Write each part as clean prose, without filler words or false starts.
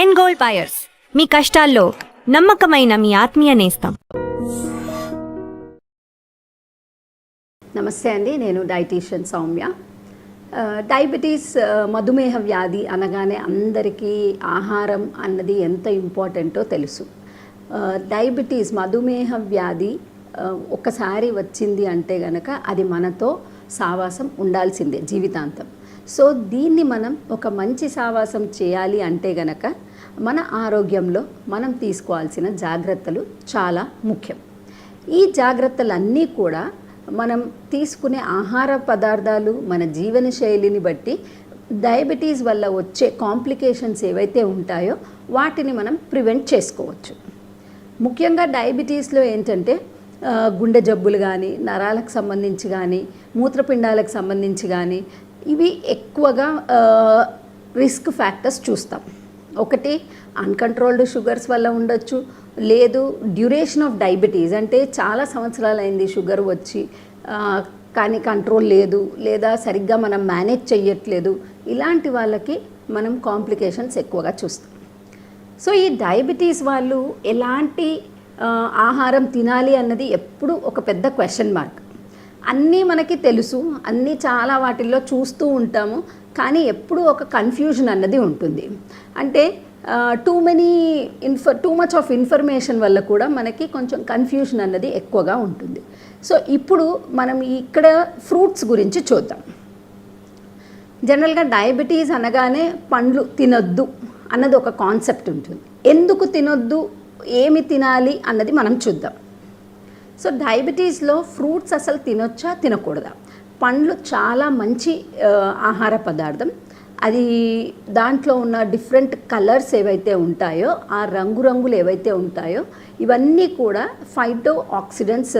End gold buyers, మీ కష్టాల్లో నమ్మకమైన మీ ఆత్మీయ నేస్తం. నమస్తే అండి, నేను డైటీషియన్ సౌమ్య. డయాబెటీస్ మధుమేహ వ్యాధి అనగానే అందరికీ ఆహారం అన్నది ఎంత ఇంపార్టెంటో తెలుసు. డయాబెటీస్ మధుమేహ వ్యాధి ఒక్కసారి వచ్చింది అంటే గనక అది మనతో సావాసం ఉండాల్సిందే జీవితాంతం. సో దీన్ని మనం ఒక మంచి సావాసం చేయాలి అంటే గనక మన ఆరోగ్యంలో మనం తీసుకోవాల్సిన జాగ్రత్తలు చాలా ముఖ్యం. ఈ జాగ్రత్తలన్నీ కూడా మనం తీసుకునే ఆహార పదార్థాలు, మన జీవన శైలిని బట్టి డయాబెటీస్ వల్ల వచ్చే కాంప్లికేషన్స్ ఏవైతే ఉంటాయో వాటిని మనం ప్రివెంట్ చేసుకోవచ్చు. ముఖ్యంగా డయాబెటీస్లో ఏంటంటే గుండె జబ్బులు కానీ, నరాలకు సంబంధించి కానీ, మూత్రపిండాలకు సంబంధించి కానీ ఇవి ఎక్కువగా రిస్క్ ఫ్యాక్టర్స్ చూస్తాం. ఒకటి అన్కంట్రోల్డ్ షుగర్స్ వల్ల ఉండొచ్చు, లేదు డ్యూరేషన్ ఆఫ్ డయాబెటీస్ అంటే చాలా సంవత్సరాలు అయింది షుగర్ వచ్చి కానీ కంట్రోల్ లేదు, లేదా సరిగ్గా మనం మేనేజ్ చేయట్లేదు, ఇలాంటి వాళ్ళకి మనం కాంప్లికేషన్స్ ఎక్కువగా చూస్తాం. సో ఈ డయాబెటీస్ వాళ్ళు ఎలాంటి ఆహారం తినాలి అన్నది ఎప్పుడు ఒక పెద్ద క్వశ్చన్ మార్క్. అన్నీ మనకి తెలుసు, అన్నీ చాలా వాటిల్లో చూస్తూ ఉంటాము, కానీ ఎప్పుడు ఒక కన్ఫ్యూజన్ అన్నది ఉంటుంది. అంటే టూ మచ్ ఆఫ్ ఇన్ఫర్మేషన్ వల్ల కూడా మనకి కొంచెం కన్ఫ్యూజన్ అన్నది ఎక్కువగా ఉంటుంది. సో ఇప్పుడు మనం ఇక్కడ ఫ్రూట్స్ గురించి చూద్దాం. జనరల్గా డయాబెటీస్ అనగానే పండ్లు తినొద్దు అన్నది ఒక కాన్సెప్ట్ ఉంటుంది. ఎందుకు తినొద్దు, ఏమి తినాలి అన్నది మనం చూద్దాం. సో డయాబెటీస్లో ఫ్రూట్స్ అసలు తినొచ్చా తినకూడదా? పండ్లు చాలా మంచి ఆహార పదార్థం. అది దాంట్లో ఉన్న డిఫరెంట్ కలర్స్ ఏవైతే ఉంటాయో, ఆ రంగురంగులు ఏవైతే ఉంటాయో ఇవన్నీ కూడా ఫైటో ఆక్సిడెంట్స్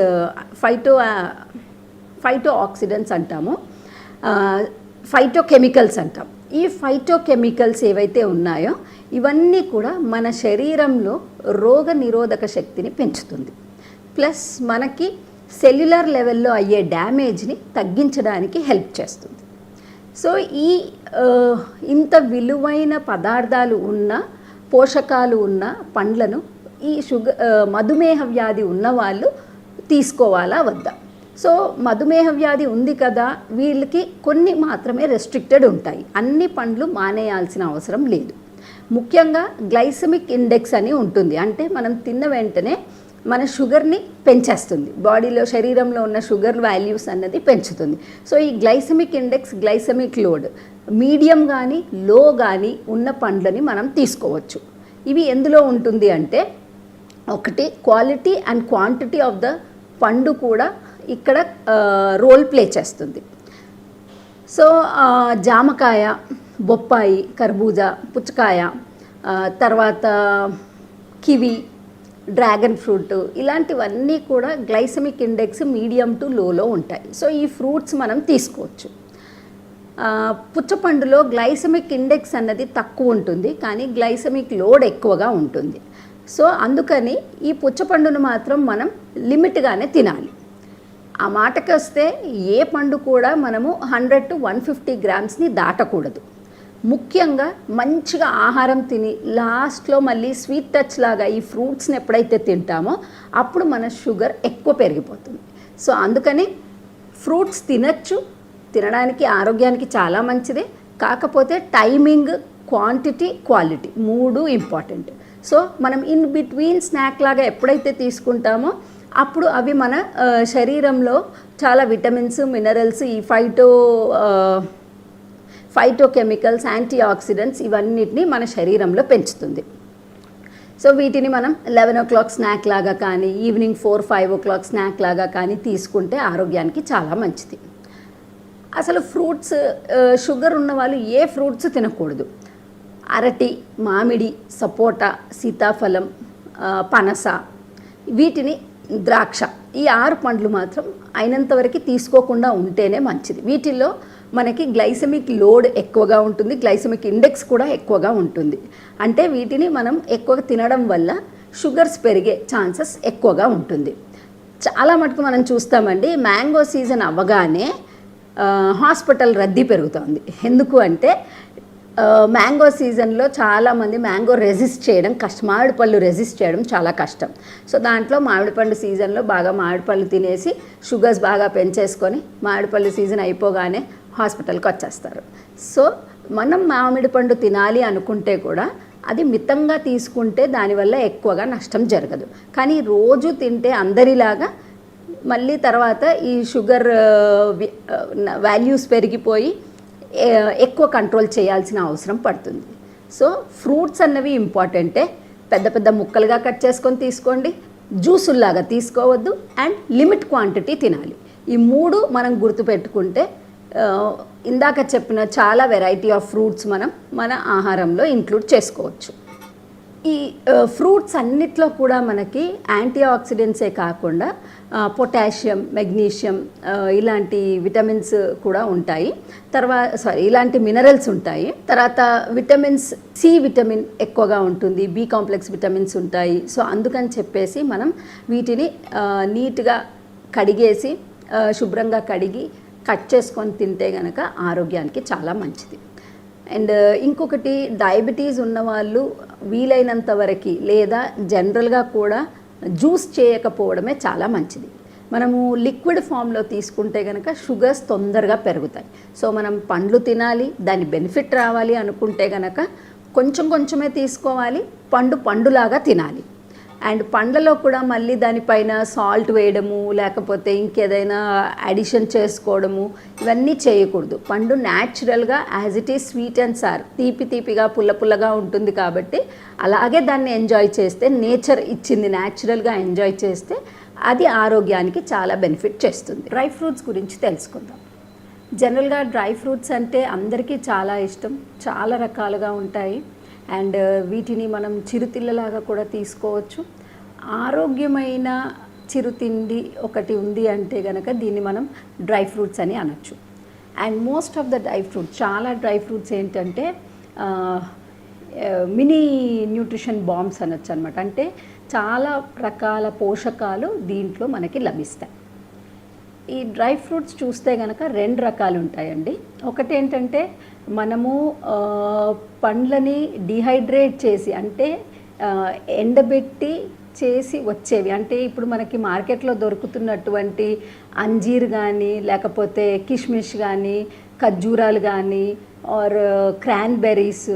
అంటాము, ఫైటోకెమికల్స్ అంటాం. ఈ ఫైటోకెమికల్స్ ఏవైతే ఉన్నాయో ఇవన్నీ కూడా మన శరీరంలో రోగ నిరోధక శక్తిని పెంచుతుంది, ప్లస్ మనకి సెల్యులర్ లెవెల్లో అయ్యే డ్యామేజ్ని తగ్గించడానికి హెల్ప్ చేస్తుంది. సో ఈ ఇంత విలువైన పదార్థాలు ఉన్న, పోషకాలు ఉన్న పండ్లను ఈ మధుమేహ వ్యాధి ఉన్నవాళ్ళు తీసుకోవాలా వద్దా? సో మధుమేహ వ్యాధి ఉంది కదా, వీళ్ళకి కొన్ని మాత్రమే రెస్ట్రిక్టెడ్ ఉంటాయి, అన్ని పండ్లు మానేయాల్సిన అవసరం లేదు. ముఖ్యంగా గ్లైసెమిక్ ఇండెక్స్ అని ఉంటుంది, అంటే మనం తిన్న వెంటనే మన షుగర్ని పెంచేస్తుంది, బాడీలో శరీరంలో ఉన్న షుగర్ వాల్యూస్ అన్నది పెంచుతుంది. సో ఈ glycemic index, glycemic load medium కానీ లో కానీ ఉన్న పండ్లని మనం తీసుకోవచ్చు. ఇవి ఎందులో ఉంటుంది అంటే, ఒకటి quality and quantity of the పండు కూడా ఇక్కడ రోల్ ప్లే చేస్తుంది. సో జామకాయ, బొప్పాయి, కర్బూజా, పుచ్చకాయ, తర్వాత కివి, డ్రాగన్ ఫ్రూట్, ఇలాంటివన్నీ కూడా గ్లైసెమిక్ ఇండెక్స్ మీడియం టు లోలో ఉంటాయి. సో ఈ ఫ్రూట్స్ మనం తీసుకోవచ్చు. పుచ్చపండులో గ్లైసెమిక్ ఇండెక్స్ అన్నది తక్కువ ఉంటుంది, కానీ గ్లైసెమిక్ లోడ్ ఎక్కువగా ఉంటుంది. సో అందుకని ఈ పుచ్చపండును మాత్రం మనం లిమిట్గానే తినాలి. ఆ మాటకి వస్తే ఏ పండు కూడా మనము 100 to 150 గ్రామ్స్ని దాటకూడదు. ముఖ్యంగా మంచిగా ఆహారం తిని లాస్ట్లో మళ్ళీ స్వీట్ టచ్ లాగా ఈ ఫ్రూట్స్ని ఎప్పుడైతే తింటామో అప్పుడు మన షుగర్ ఎక్కువ పెరిగిపోతుంది. సో అందుకని ఫ్రూట్స్ తినచ్చు, తినడానికి ఆరోగ్యానికి చాలా మంచిదే. కాకపోతే timing, quantity, quality 3 important. So మనం ఇన్ బిట్వీన్ స్నాక్ లాగా ఎప్పుడైతే తీసుకుంటామో అప్పుడు అవి మన శరీరంలో చాలా విటమిన్స్, మినరల్స్, ఈ ఫైటోకెమికల్స్, యాంటీ ఆక్సిడెంట్స్ ఇవన్నిటిని మన శరీరంలో పెంచుతుంది. సో వీటిని మనం 11 o'clock స్నాక్ లాగా కానీ, ఈవినింగ్ 4-5 o'clock స్నాక్ లాగా కానీ తీసుకుంటే ఆరోగ్యానికి చాలా మంచిది. అసలు ఫ్రూట్స్, షుగర్ ఉన్న వాళ్ళు ఏ ఫ్రూట్స్ తినకూడదు. అరటి, మామిడి, సపోటా, సీతాఫలం, పనస, వీటిని ద్రాక్ష, ఈ 6 పండ్లు మాత్రం అయినంతవరకు తీసుకోకుండా ఉంటేనే మంచిది. వీటిల్లో మనకి గ్లైసెమిక్ లోడ్ ఎక్కువగా ఉంటుంది, గ్లైసెమిక్ ఇండెక్స్ కూడా ఎక్కువగా ఉంటుంది. అంటే వీటిని మనం ఎక్కువగా తినడం వల్ల షుగర్స్ పెరిగే ఛాన్సెస్ ఎక్కువగా ఉంటుంది. చాలా మటుకు మనం చూస్తామండి, మ్యాంగో సీజన్ అవ్వగానే హాస్పిటల్ రద్దీ పెరుగుతుంది. ఎందుకు అంటే మ్యాంగో సీజన్లో చాలామంది మ్యాంగో రెసిస్ట్ చేయడం కష్టం, మామిడి పళ్ళు రెసిస్ట్ చేయడం చాలా కష్టం. సో దాంట్లో మామిడి పండు సీజన్లో బాగా మామిడి పళ్ళు తినేసి షుగర్స్ బాగా పెంచేసుకొని మామిడి పళ్ళు సీజన్ అయిపోగానే హాస్పిటల్కి వచ్చేస్తారు. సో మనం మామిడి పండు తినాలి అనుకుంటే కూడా అది మితంగా తీసుకుంటే దానివల్ల ఎక్కువగా నష్టం జరగదు. కానీ రోజు తింటే అందరిలాగా మళ్ళీ తర్వాత ఈ షుగర్ వాల్యూస్ పెరిగిపోయి ఎక్కువ కంట్రోల్ చేయాల్సిన అవసరం పడుతుంది. సో ఫ్రూట్స్ అన్నవి ఇంపార్టెంటే, పెద్ద పెద్ద ముక్కలుగా కట్ చేసుకొని తీసుకోండి, జ్యూసుల్లాగా తీసుకోవద్దు, అండ్ లిమిట్ క్వాంటిటీ తినాలి. ఈ 3 మనం గుర్తుపెట్టుకుంటే ఇందాక చెప్పిన చాలా వెరైటీ ఆఫ్ ఫ్రూట్స్ మనం మన ఆహారంలో ఇంక్లూడ్ చేసుకోవచ్చు. ఈ ఫ్రూట్స్ అన్నిట్లో కూడా మనకి యాంటీ ఆక్సిడెంట్సే కాకుండా పొటాషియం, మెగ్నీషియం ఇలాంటి విటమిన్స్ కూడా ఉంటాయి. ఇలాంటి మినరల్స్ ఉంటాయి. తర్వాత విటమిన్స్ సి విటమిన్ ఎక్కువగా ఉంటుంది, బి కాంప్లెక్స్ విటమిన్స్ ఉంటాయి. సో అందుకని చెప్పేసి మనం వీటిని నీట్గా కడిగేసి శుభ్రంగా కడిగి కట్ చేసుకొని తింటే కనుక ఆరోగ్యానికి చాలా మంచిది. అండ్ ఇంకొకటి, డయాబెటీస్ ఉన్నవాళ్ళు వీలైనంత వరకు లేదా జనరల్గా కూడా జ్యూస్ చేయకపోవడమే చాలా మంచిది. మనము లిక్విడ్ ఫామ్లో తీసుకుంటే కనుక షుగర్స్ తొందరగా పెరుగుతాయి. సో మనం పండ్లు తినాలి, దాని బెనిఫిట్ రావాలి అనుకుంటే కనుక కొంచెం కొంచెమే తీసుకోవాలి, పండులాగా తినాలి. అండ్ పండ్లలో కూడా మళ్ళీ దానిపైన సాల్ట్ వేయడము లేకపోతే ఇంకేదైనా అడిషన్ చేసుకోవడము ఇవన్నీ చేయకూడదు. పండు న్యాచురల్గా as it is sweet and sir, తీపిగా పుల్లగా ఉంటుంది కాబట్టి అలాగే దాన్ని ఎంజాయ్ చేస్తే, నేచర్ ఇచ్చింది న్యాచురల్గా ఎంజాయ్ చేస్తే అది ఆరోగ్యానికి చాలా బెనిఫిట్ చేస్తుంది. డ్రై ఫ్రూట్స్ గురించి తెలుసుకుందాం. జనరల్గా డ్రై ఫ్రూట్స్ అంటే అందరికీ చాలా ఇష్టం, చాలా రకాలుగా ఉంటాయి. అండ్ వీటిని మనం చిరుతిళ్ళలాగా కూడా తీసుకోవచ్చు. ఆరోగ్యమైన చిరుతిండి ఒకటి ఉంది అంటే కనుక దీన్ని మనం డ్రై ఫ్రూట్స్ అని అనొచ్చు. And most of the dry fruits, చాలా డ్రై ఫ్రూట్స్ ఏంటంటే మినీ న్యూట్రిషన్ బాంబ్స్ అనొచ్చు అనమాట. అంటే చాలా రకాల పోషకాలు దీంట్లో మనకి లభిస్తాయి. ఈ డ్రై ఫ్రూట్స్ చూస్తే కనుక 2 రకాలు ఉంటాయండి. ఒకటి ఏంటంటే మనము పండ్లని డిహైడ్రేట్ చేసి, అంటే ఎండబెట్టి చేసి వచ్చేవి. అంటే ఇప్పుడు మనకి మార్కెట్లో దొరుకుతున్నటువంటి అంజీర్ కానీ లేకపోతే కిష్మిష్ కానీ ఖర్జూరాలు కానీ ఆర్ క్రాన్బెర్రీస్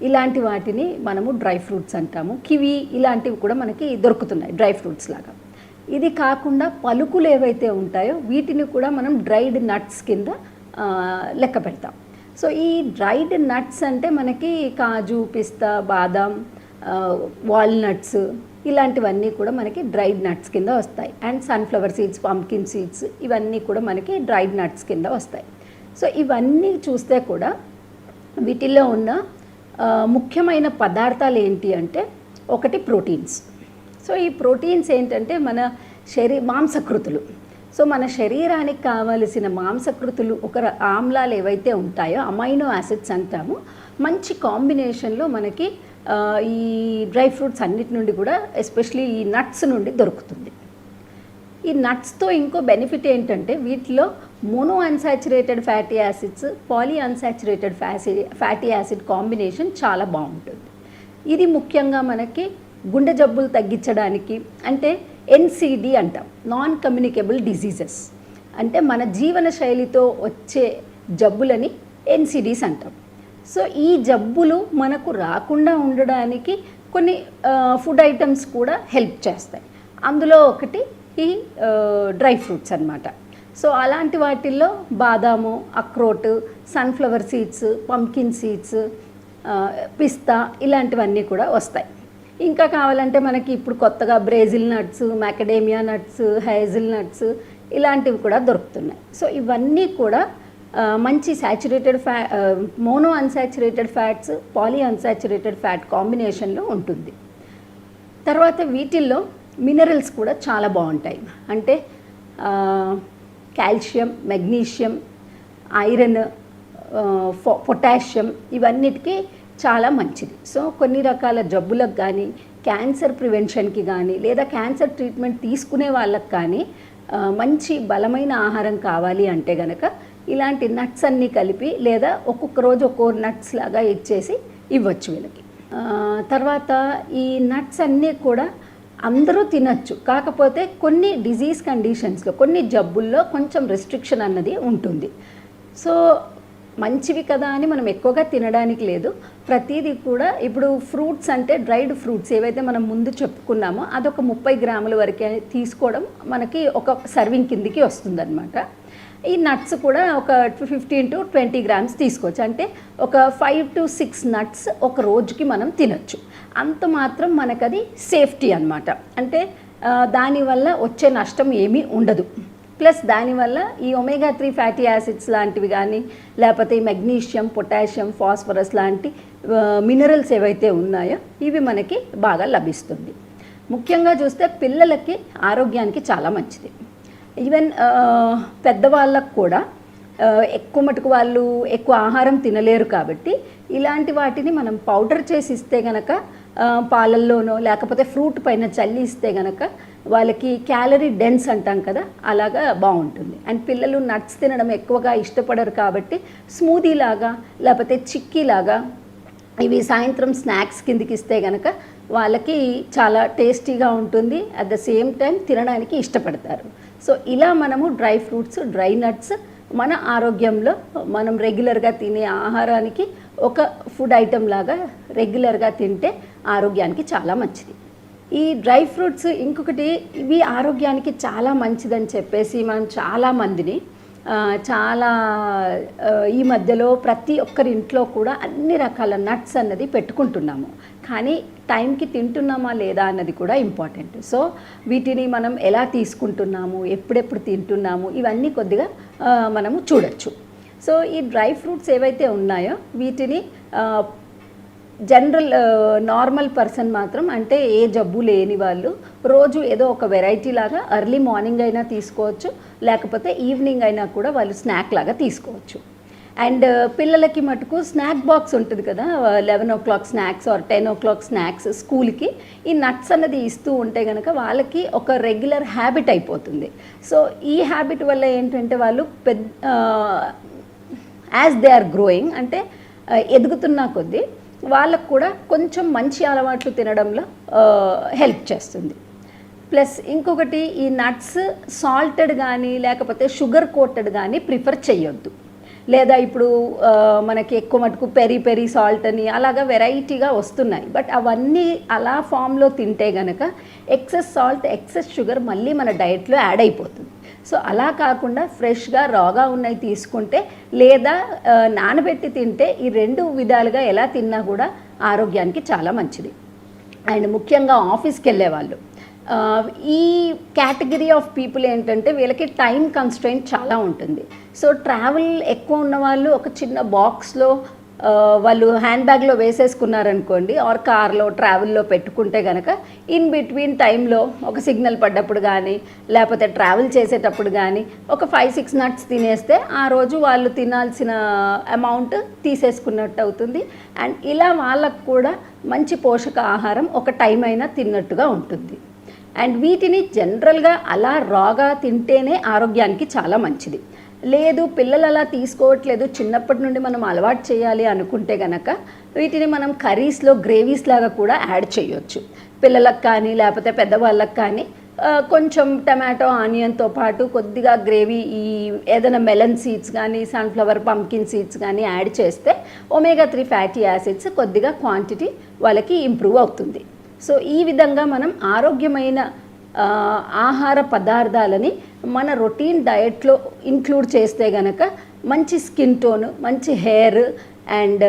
ఇలాంటి వాటిని మనము డ్రై ఫ్రూట్స్ అంటాము. కివి ఇలాంటివి కూడా మనకి దొరుకుతున్నాయి డ్రై ఫ్రూట్స్ లాగా. ఇది కాకుండా పలుకులు ఏవైతే ఉంటాయో వీటిని కూడా మనం డ్రైడ్ నట్స్ కింద లెక్క పెడతాం. సో ఈ డ్రైడ్ నట్స్ అంటే మనకి కాజు, పిస్తా, బాదాం, వాల్నట్స్ ఇలాంటివన్నీ కూడా మనకి డ్రైడ్ నట్స్ కింద వస్తాయి. And sunflower seeds, pumpkin seeds ఇవన్నీ కూడా మనకి డ్రైడ్ నట్స్ కింద వస్తాయి. సో ఇవన్నీ చూస్తే కూడా వీటిల్లో ఉన్న ముఖ్యమైన పదార్థాలు ఏంటి అంటే, ఒకటి ప్రోటీన్స్. సో ఈ ప్రోటీన్స్ ఏంటంటే మన మాంసకృతులు. సో మన శరీరానికి కావలసిన మాంసకృతులు, ఆమ్లాలు ఏవైతే ఉంటాయో అమైనో యాసిడ్స్ అంటాము, మంచి కాంబినేషన్లో మనకి ఈ డ్రై ఫ్రూట్స్ అన్నిటి నుండి కూడా, ఎస్పెషలీ ఈ నట్స్ నుండి దొరుకుతుంది. ఈ నట్స్తో ఇంకో బెనిఫిట్ ఏంటంటే వీటిలో mono unsaturated fatty acids, poly unsaturated fatty acid combination చాలా బాగుంటుంది. ఇది ముఖ్యంగా మనకి గుండె జబ్బులు తగ్గించడానికి, అంటే ఎన్సిడి అంటాం, నాన్ కమ్యూనికేబుల్ డిసీజెస్, అంటే మన జీవన శైలితో వచ్చే జబ్బులని ఎన్సిడీస్ అంటాం. సో ఈ జబ్బులు మనకు రాకుండా ఉండడానికి కొన్ని ఫుడ్ ఐటమ్స్ కూడా హెల్ప్ చేస్తాయి. అందులో ఒకటి ఈ డ్రై ఫ్రూట్స్ అన్నమాట. సో అలాంటి వాటిల్లో బాదాము, అక్రోట్, సన్ఫ్లవర్ సీడ్స్, పంకిన్ సీడ్స్, పిస్తా ఇలాంటివన్నీ కూడా వస్తాయి. ఇంకా కావాలంటే మనకి ఇప్పుడు కొత్తగా Brazil nuts, macadamia nuts, hazel nuts ఇలాంటివి కూడా దొరుకుతున్నాయి. సో ఇవన్నీ కూడా మంచి saturated mono unsaturated fats, poly unsaturated fat కాంబినేషన్లో ఉంటుంది. తర్వాత వీటిల్లో మినరల్స్ కూడా చాలా బాగుంటాయి. అంటే కాల్షియం, మెగ్నీషియం, ఐరన్, పొటాషియం ఇవన్నిటికీ చాలా మంచిది. సో కొన్ని రకాల జబ్బులకు కానీ, క్యాన్సర్ ప్రివెన్షన్కి కానీ, లేదా క్యాన్సర్ ట్రీట్మెంట్ తీసుకునే వాళ్ళకి కానీ మంచి బలమైన ఆహారం కావాలి అంటే గనక ఇలాంటి నట్స్ అన్నీ కలిపి లేదా ఒక్కొక్క రోజు ఒక్కో నట్స్ లాగా ఇచ్చేసి ఇవ్వచ్చు వీళ్ళకి. తర్వాత ఈ నట్స్ అన్నీ కూడా అందరూ తినచ్చు, కాకపోతే కొన్ని డిజీజ్ కండిషన్స్లో కొన్ని జబ్బుల్లో కొంచెం రెస్ట్రిక్షన్ అన్నది ఉంటుంది. సో మంచివి కదా అని మనం ఎక్కువగా తినడానికి లేదు. ప్రతిదీ కూడా ఇప్పుడు ఫ్రూట్స్ అంటే డ్రైడ్ ఫ్రూట్స్ ఏవైతే మనం ముందు చెప్పుకున్నామో అదొక 30 గ్రాముల వరకే తీసుకోవడం మనకి ఒక సర్వింగ్ కిందికి వస్తుందన్నమాట. ఈ నట్స్ కూడా ఒక 15 to 20 గ్రామ్స్ తీసుకోవచ్చు, అంటే ఒక 5 to 6 నట్స్ ఒక రోజుకి మనం తినచ్చు. అంత మాత్రం మనకది సేఫ్టీ అన్నమాట. అంటే దానివల్ల వచ్చే నష్టం ఏమీ ఉండదు. ప్లస్ దానివల్ల ఈ omega-3 ఫ్యాటీ యాసిడ్స్ లాంటివి కానీ లేకపోతే ఈ మెగ్నీషియం, పొటాషియం, ఫాస్ఫరస్ లాంటి మినరల్స్ ఏవైతే ఉన్నాయో ఇవి మనకి బాగా లభిస్తుంది. ముఖ్యంగా చూస్తే పిల్లలకి ఆరోగ్యానికి చాలా మంచిది. ఈవెన్ పెద్దవాళ్ళకు కూడా ఎక్కువ మటుకు వాళ్ళు ఎక్కువ ఆహారం తినలేరు కాబట్టి ఇలాంటి వాటిని మనం పౌడర్ చేసి ఇస్తే గనక పాలల్లోనో లేకపోతే ఫ్రూట్ పైన చల్లి ఇస్తే గనక వాళ్ళకి క్యాలరీ డెన్స్ అంటాం కదా, అలాగా బాగుంటుంది. అండ్ పిల్లలు నట్స్ తినడం ఎక్కువగా ఇష్టపడరు కాబట్టి స్మూదీ లాగా లేకపోతే చిక్కీ లాగా ఇవి సాయంత్రం స్నాక్స్ కిందికి ఇస్తే కనుక వాళ్ళకి చాలా టేస్టీగా ఉంటుంది. అట్ ద సేమ్ టైం తినడానికి ఇష్టపడతారు. సో ఇలా మనము డ్రై ఫ్రూట్స్, డ్రై నట్స్ మన ఆరోగ్యంలో మనం రెగ్యులర్గా తినే ఆహారానికి ఒక ఫుడ్ ఐటెం లాగా రెగ్యులర్గా తింటే ఆరోగ్యానికి చాలా మంచిది. ఈ డ్రై ఫ్రూట్స్ ఇంకొకటి, ఇవి ఆరోగ్యానికి చాలా మంచిదని చెప్పేసి మనం చాలామందిని ఈ మధ్యలో ప్రతి ఒక్కరి ఇంట్లో కూడా అన్ని రకాల నట్స్ అన్నది పెట్టుకుంటున్నాము. కానీ టైంకి తింటున్నామా లేదా అన్నది కూడా ఇంపార్టెంట్. సో వీటిని మనం ఎలా తీసుకుంటున్నాము, ఎప్పుడెప్పుడు తింటున్నాము, ఇవన్నీ కొద్దిగా మనము చూడొచ్చు. సో ఈ డ్రై ఫ్రూట్స్ ఏవైతే ఉన్నాయో వీటిని జనరల్ నార్మల్ పర్సన్ మాత్రం, అంటే ఏ జబ్బు లేని వాళ్ళు రోజు ఏదో ఒక వెరైటీ లాగా ఎర్లీ మార్నింగ్ అయినా తీసుకోవచ్చు, లేకపోతే ఈవినింగ్ అయినా కూడా వాళ్ళు స్నాక్ లాగా తీసుకోవచ్చు. అండ్ పిల్లలకి మటుకు స్నాక్ బాక్స్ ఉంటుంది కదా, 11 o'clock snacks are 10 o'clock snacks స్కూల్కి ఈ నట్స్ అన్నది ఇస్తూ ఉంటే కనుక వాళ్ళకి ఒక రెగ్యులర్ హ్యాబిట్ అయిపోతుంది. సో ఈ హ్యాబిట్ వల్ల ఏంటంటే వాళ్ళు యాజ్ దే ఆర్ గ్రోయింగ్, అంటే ఎదుగుతున్న కొద్దీ వాళ్ళకు కూడా కొంచెం మంచి అలవాట్లు తినడంలో హెల్ప్ చేస్తుంది. ప్లస్ ఇంకొకటి, ఈ నట్స్ సాల్టెడ్ కానీ లేకపోతే షుగర్ కోటెడ్ కానీ ప్రిఫర్ చేయొద్దు. లేదా ఇప్పుడు మనకి ఎక్కువ మటుకు పెరి సాల్ట్ అని అలాగా వెరైటీగా వస్తున్నాయి. బట్ అవన్నీ అలా ఫామ్లో తింటే గనక ఎక్సెస్ సాల్ట్, ఎక్సెస్ షుగర్ మళ్ళీ మన డైట్లో యాడ్ అయిపోతుంది. సో అలా కాకుండా ఫ్రెష్గా రాగా ఉన్నవి తీసుకుంటే లేదా నానబెట్టి తింటే ఈ 2 విధాలుగా ఎలా తిన్నా కూడా ఆరోగ్యానికి చాలా మంచిది. అండ్ ముఖ్యంగా ఆఫీస్కి వెళ్ళే వాళ్ళు, ఈ కేటగిరీ ఆఫ్ పీపుల్ ఏంటంటే వీళ్ళకి టైం కన్స్ట్రెయింట్ చాలా ఉంటుంది. సో ట్రావెల్ ఎక్కువ ఉన్న వాళ్ళు ఒక చిన్న బాక్స్లో వాళ్ళు హ్యాండ్ బ్యాగ్లో వేసేసుకున్నారనుకోండి, ఆర్ కార్లో ట్రావెల్లో పెట్టుకుంటే కనుక ఇన్ బిట్వీన్ టైంలో ఒక సిగ్నల్ పడ్డప్పుడు కానీ లేకపోతే ట్రావెల్ చేసేటప్పుడు కానీ ఒక 5-6 నట్స్ తినేస్తే ఆ రోజు వాళ్ళు తినాల్సిన అమౌంట్ తీసేసుకున్నట్టు అవుతుంది. అండ్ ఇలా వాళ్ళకు కూడా మంచి పోషక ఆహారం ఒక టైం అయినా తిన్నట్టుగా ఉంటుంది. అండ్ వీటిని జనరల్గా అలా రాగా తింటేనే ఆరోగ్యానికి చాలా మంచిది. లేదు పిల్లలు అలా తీసుకోవట్లేదు, చిన్నప్పటి నుండి మనం అలవాటు చేయాలి అనుకుంటే కనుక వీటిని మనం కర్రీస్లో గ్రేవీస్ లాగా కూడా యాడ్ చేయొచ్చు. పిల్లలకు కానీ లేకపోతే పెద్దవాళ్ళకి కానీ కొంచెం టమాటో, ఆనియన్తో పాటు కొద్దిగా గ్రేవీ, ఈ ఏదైనా మెలన్ సీడ్స్ కానీ సన్ఫ్లవర్, పంకిన్ సీడ్స్ కానీ యాడ్ చేస్తే omega-3 ఫ్యాటీ యాసిడ్స్ కొద్దిగా క్వాంటిటీ వాళ్ళకి ఇంప్రూవ్ అవుతుంది. సో ఈ విధంగా మనం ఆరోగ్యమైన ఆహార పదార్థాలని మన రొటీన్ డయట్లో ఇంక్లూడ్ చేస్తే గనక మంచి స్కిన్ టోన్, మంచి హెయిర్ అండ్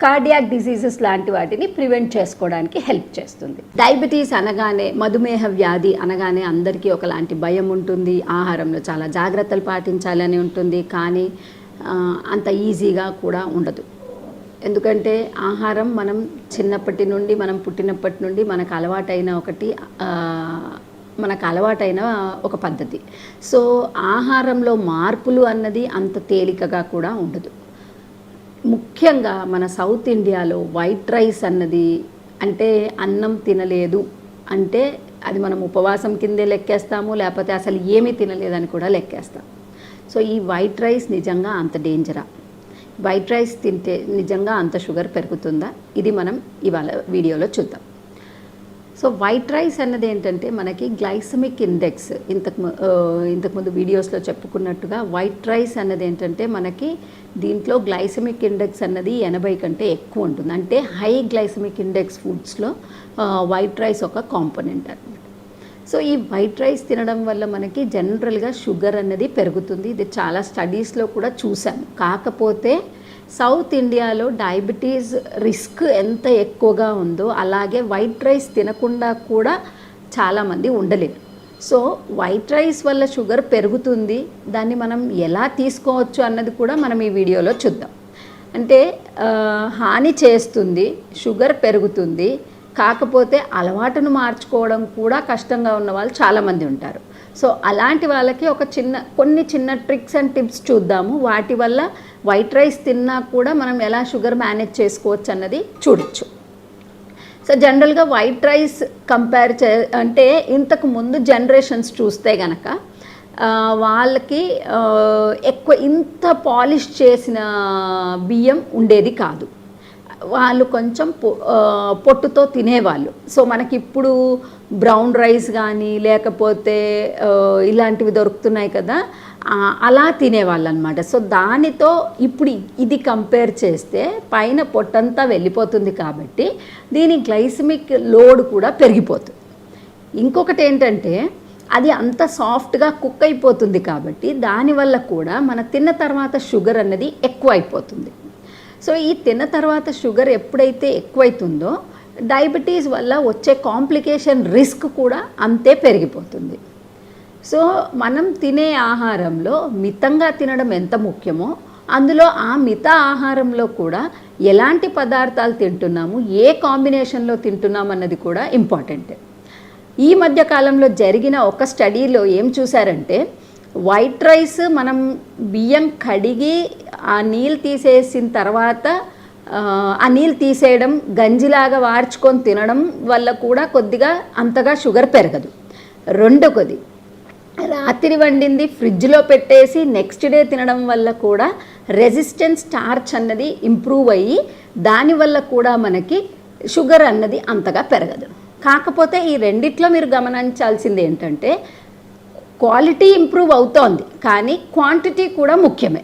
కార్డియాక్ డిసీజెస్ లాంటి వాటిని ప్రివెంట్ చేసుకోవడానికి హెల్ప్ చేస్తుంది. డయాబెటీస్ అనగానే, మధుమేహ వ్యాధి అనగానే అందరికీ ఒకలాంటి భయం ఉంటుంది. ఆహారంలో చాలా జాగ్రత్తలు పాటించాలని ఉంటుంది, కానీ అంత ఈజీగా కూడా ఉండదు. ఎందుకంటే ఆహారం మనం చిన్నప్పటి నుండి, మనం పుట్టినప్పటి నుండి మనకు అలవాటైన ఒక పద్ధతి. సో ఆహారంలో మార్పులు అన్నది అంత తేలికగా కూడా ఉండదు. ముఖ్యంగా మన సౌత్ ఇండియాలో వైట్ రైస్ అన్నది, అంటే అన్నం తినలేదు అంటే అది మనం ఉపవాసం కిందే లెక్కేస్తాము, లేకపోతే అసలు ఏమీ తినలేదని కూడా లెక్కేస్తాం. సో ఈ వైట్ రైస్ నిజంగా అంత డేంజరా? వైట్ రైస్ తింటే నిజంగా అంత షుగర్ పెరుగుతుందా? ఇది మనం ఇవాళ వీడియోలో చూద్దాం. సో వైట్ రైస్ అన్నది ఏంటంటే మనకి గ్లైసమిక్ ఇండెక్స్ ఇంతకుముందు వీడియోస్లో చెప్పుకున్నట్టుగా వైట్ రైస్ అన్నది ఏంటంటే మనకి దీంట్లో గ్లైసమిక్ ఇండెక్స్ అన్నది 80 కంటే ఎక్కువ ఉంటుంది. అంటే హై గ్లైసమిక్ ఇండెక్స్ ఫుడ్స్లో వైట్ రైస్ ఒక కాంపోనెంట్ అన్నమాట. సో ఈ వైట్ రైస్ తినడం వల్ల మనకి జనరల్గా షుగర్ అన్నది పెరుగుతుంది. ఇది చాలా స్టడీస్లో కూడా చూసాను. కాకపోతే సౌత్ ఇండియాలో డయాబెటీస్ రిస్క్ ఎంత ఎక్కువగా ఉందో అలాగే వైట్ రైస్ తినకుండా కూడా చాలామంది ఉండలేరు. సో వైట్ రైస్ వల్ల షుగర్ పెరుగుతుంది, దాన్ని మనం ఎలా తీసుకోవచ్చు అన్నది కూడా మనం ఈ వీడియోలో చూద్దాం. అంటే హాని చేస్తుంది, షుగర్ పెరుగుతుంది, కాకపోతే అలవాటును మార్చుకోవడం కూడా కష్టంగా ఉన్న వాళ్ళు చాలామంది ఉంటారు. సో అలాంటి వాళ్ళకి కొన్ని చిన్న ట్రిక్స్ అండ్ టిప్స్ చూద్దాము. వాటి వల్ల వైట్ రైస్ తిన్నా కూడా మనం ఎలా షుగర్ మేనేజ్ చేసుకోవచ్చు అన్నది చూడొచ్చు. సో జనరల్గా వైట్ రైస్ అంటే ఇంతకు ముందు జనరేషన్స్ చూస్తే గనక వాళ్ళకి ఎక్కువ ఇంత పాలిష్ చేసిన బియ్యం ఉండేది కాదు. వాళ్ళు కొంచెం పొట్టుతో తినేవాళ్ళు. సో మనకి ఇప్పుడు బ్రౌన్ రైస్ కానీ లేకపోతే ఇలాంటివి దొరుకుతున్నాయి కదా, అలా తినేవాళ్ళు అనమాట. సో దానితో ఇప్పుడు ఇది కంపేర్ చేస్తే పైన పొట్టంతా వెళ్ళిపోతుంది కాబట్టి దీని గ్లైసమిక్ లోడ్ కూడా పెరిగిపోతుంది. ఇంకొకటి ఏంటంటే అది అంత సాఫ్ట్గా కుక్ అయిపోతుంది కాబట్టి దానివల్ల కూడా మన తిన్న తర్వాత షుగర్ అన్నది ఎక్కువ అయిపోతుంది. సో ఈ తిన్న తర్వాత షుగర్ ఎప్పుడైతే ఎక్కువైతుందో డయాబెటీస్ వల్ల వచ్చే కాంప్లికేషన్ రిస్క్ కూడా అంతే పెరిగిపోతుంది. సో మనం తినే ఆహారంలో మితంగా తినడం ఎంత ముఖ్యమో అందులో ఆ మిత ఆహారంలో కూడా ఎలాంటి పదార్థాలు తింటున్నాము, ఏ కాంబినేషన్లో తింటున్నాం అన్నది కూడా ఇంపార్టెంట్. ఈ మధ్య కాలంలో జరిగిన ఒక స్టడీలో ఏం చూసారంటే వైట్ రైస్ మనం బియ్యం కడిగి ఆ నీళ్ళు తీసేసిన తర్వాత ఆ నీళ్ళు తీసేయడం, గంజిలాగా వార్చుకొని తినడం వల్ల కూడా కొద్దిగా అంతగా షుగర్ పెరగదు. రెండోది రాత్రి వండింది ఫ్రిడ్జ్లో పెట్టేసి నెక్స్ట్ డే తినడం వల్ల కూడా రెసిస్టెన్స్ స్టార్చ్ అన్నది ఇంప్రూవ్ అయ్యి దానివల్ల కూడా మనకి షుగర్ అన్నది అంతగా పెరగదు. కాకపోతే ఈ రెండిట్లో మీరు గమనించాల్సింది ఏంటంటే క్వాలిటీ ఇంప్రూవ్ అవుతోంది కానీ క్వాంటిటీ కూడా ముఖ్యమే.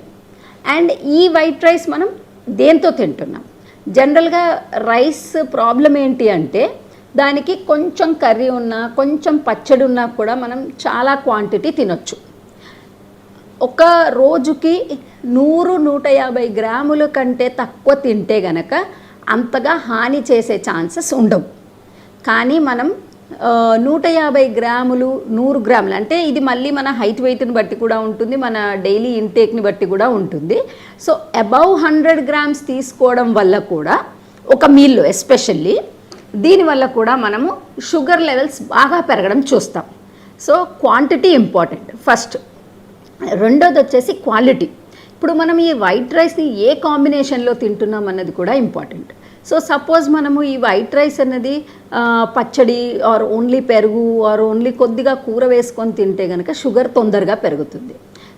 అండ్ ఈ వైట్ రైస్ మనం దేంతో తింటున్నాం? జనరల్గా రైస్ ప్రాబ్లం ఏంటి అంటే దానికి కొంచెం కర్రీ ఉన్నా కొంచెం పచ్చడి ఉన్నా కూడా మనం చాలా క్వాంటిటీ తినొచ్చు. ఒక రోజుకి 100-150 గ్రాముల కంటే తక్కువ తింటే గనక అంతగా హాని చేసే ఛాన్సెస్ ఉండవు. కానీ మనం 150 గ్రాములు 100 గ్రాములు అంటే ఇది మళ్ళీ మన హైట్ వెయిట్ని బట్టి కూడా ఉంటుంది, మన డైలీ ఇంటేక్ని బట్టి కూడా ఉంటుంది. సో అబౌవ్ 100 గ్రామ్స్ తీసుకోవడం వల్ల కూడా ఒక మీల్లో ఎస్పెషల్లీ దీనివల్ల కూడా మనము షుగర్ లెవెల్స్ బాగా పెరగడం చూస్తాం. So quantity important first. రెండోది వచ్చేసి క్వాలిటీ. ఇప్పుడు మనం ఈ వైట్ రైస్ని ఏ కాంబినేషన్లో తింటున్నాం అన్నది కూడా ఇంపార్టెంట్. సో సపోజ్ మనము ఈ వైట్ రైస్ అన్నది పచ్చడి ఆర్ ఓన్లీ పెరుగు ఆర్ ఓన్లీ కొద్దిగా కూర వేసుకొని తింటే కనుక షుగర్ తొందరగా పెరుగుతుంది.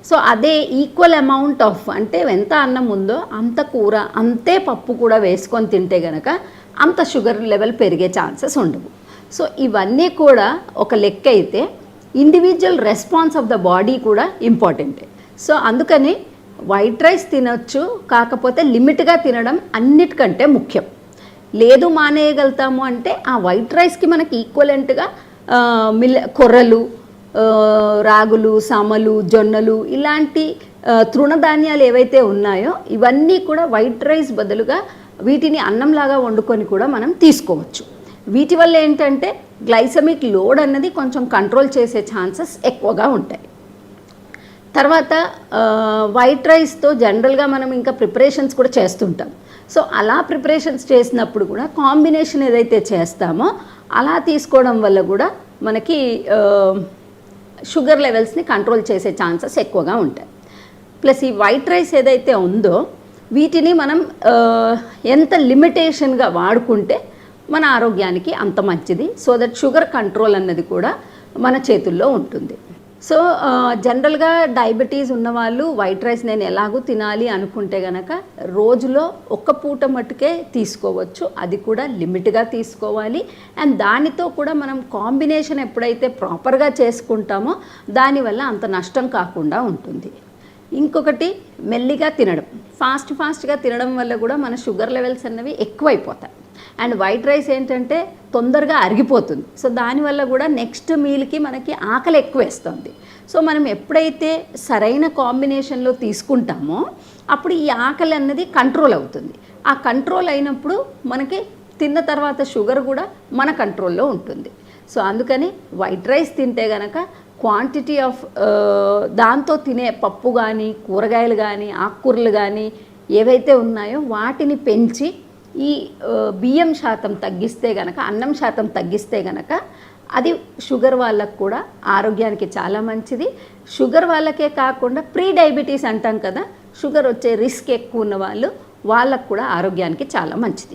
సో అదే ఈక్వల్ అమౌంట్ ఆఫ్ అంటే ఎంత అన్నం ఉందో అంత కూర అంతే పప్పు కూడా వేసుకొని తింటే కనుక అంత షుగర్ లెవెల్ పెరిగే ఛాన్సెస్ ఉండవు. సో ఇవన్నీ కూడా ఒక లెక్క అయితే individual response of the body కూడా ఇంపార్టెంటే. సో అందుకని వైట్ రైస్ తినొచ్చు, కాకపోతే లిమిట్గా తినడం అన్నిటికంటే ముఖ్యం. లేదు మానేయగలుగుతాము అంటే ఆ వైట్ రైస్కి మనకి ఈక్వలెంట్గా కొర్రలు, రాగులు, సమలు, జొన్నలు ఇలాంటి తృణధాన్యాలు ఏవైతే ఉన్నాయో ఇవన్నీ కూడా వైట్ రైస్ బదులుగా వీటిని అన్నంలాగా వండుకొని కూడా మనం తీసుకోవచ్చు. వీటి వల్ల ఏంటంటే గ్లైసమిక్ లోడ్ అన్నది కొంచెం కంట్రోల్ చేసే ఛాన్సెస్ ఎక్కువగా ఉంటాయి. తర్వాత వైట్ రైస్తో జనరల్గా మనం ఇంకా ప్రిపరేషన్స్ కూడా చేస్తుంటాం. సో అలా ప్రిపరేషన్స్ చేసినప్పుడు కూడా కాంబినేషన్ ఏదైతే చేస్తామో అలా తీసుకోవడం వల్ల కూడా మనకి షుగర్ లెవెల్స్ని కంట్రోల్ చేసే ఛాన్సెస్ ఎక్కువగా ఉంటాయి. ప్లస్ ఈ వైట్ రైస్ ఏదైతే ఉందో వీటిని మనం ఎంత లిమిటేషన్గా వాడుకుంటే మన ఆరోగ్యానికి అంత మంచిది. సో దట్ షుగర్ కంట్రోల్ అన్నది కూడా మన చేతుల్లో ఉంటుంది. సో జనరల్గా డయాబెటీస్ ఉన్నవాళ్ళు వైట్ రైస్ నేను ఎలాగూ తినాలి అనుకుంటే గనక రోజులో ఒక్క పూట మట్టుకే తీసుకోవచ్చు, అది కూడా లిమిట్గా తీసుకోవాలి. అండ్ దానితో కూడా మనం కాంబినేషన్ ఎప్పుడైతే ప్రాపర్గా చేసుకుంటామో దానివల్ల అంత నష్టం కాకుండా ఉంటుంది. ఇంకొకటి మెల్లిగా తినడం, ఫాస్ట్గా తినడం వల్ల కూడా మన షుగర్ లెవెల్స్ అన్నవి ఎక్కువైపోతాయి. అండ్ వైట్ రైస్ ఏంటంటే తొందరగా అరిగిపోతుంది, సో దానివల్ల కూడా నెక్స్ట్ మీల్కి మనకి ఆకలి ఎక్కువ వేస్తుంది. సో మనం ఎప్పుడైతే సరైన కాంబినేషన్లో తీసుకుంటామో అప్పుడు ఈ ఆకలి అన్నది కంట్రోల్ అవుతుంది. ఆ కంట్రోల్ అయినప్పుడు మనకి తిన్న తర్వాత షుగర్ కూడా మన కంట్రోల్లో ఉంటుంది. సో అందుకని వైట్ రైస్ తింటే గనక క్వాంటిటీ ఆఫ్ దాంతో తినే పప్పు కానీ కూరగాయలు కానీ ఆకుకూరలు కానీ ఏవైతే ఉన్నాయో వాటిని పెంచి ఈ బియ్యం శాతం తగ్గిస్తే గనక, అన్నం శాతం తగ్గిస్తే గనక అది షుగర్ వాళ్ళకు కూడా ఆరోగ్యానికి చాలా మంచిది. షుగర్ వాళ్ళకే కాకుండా ప్రీ డయాబెటీస్ అంటాం కదా, షుగర్ వచ్చే రిస్క్ ఎక్కువ ఉన్న వాళ్ళకు కూడా ఆరోగ్యానికి చాలా మంచిది.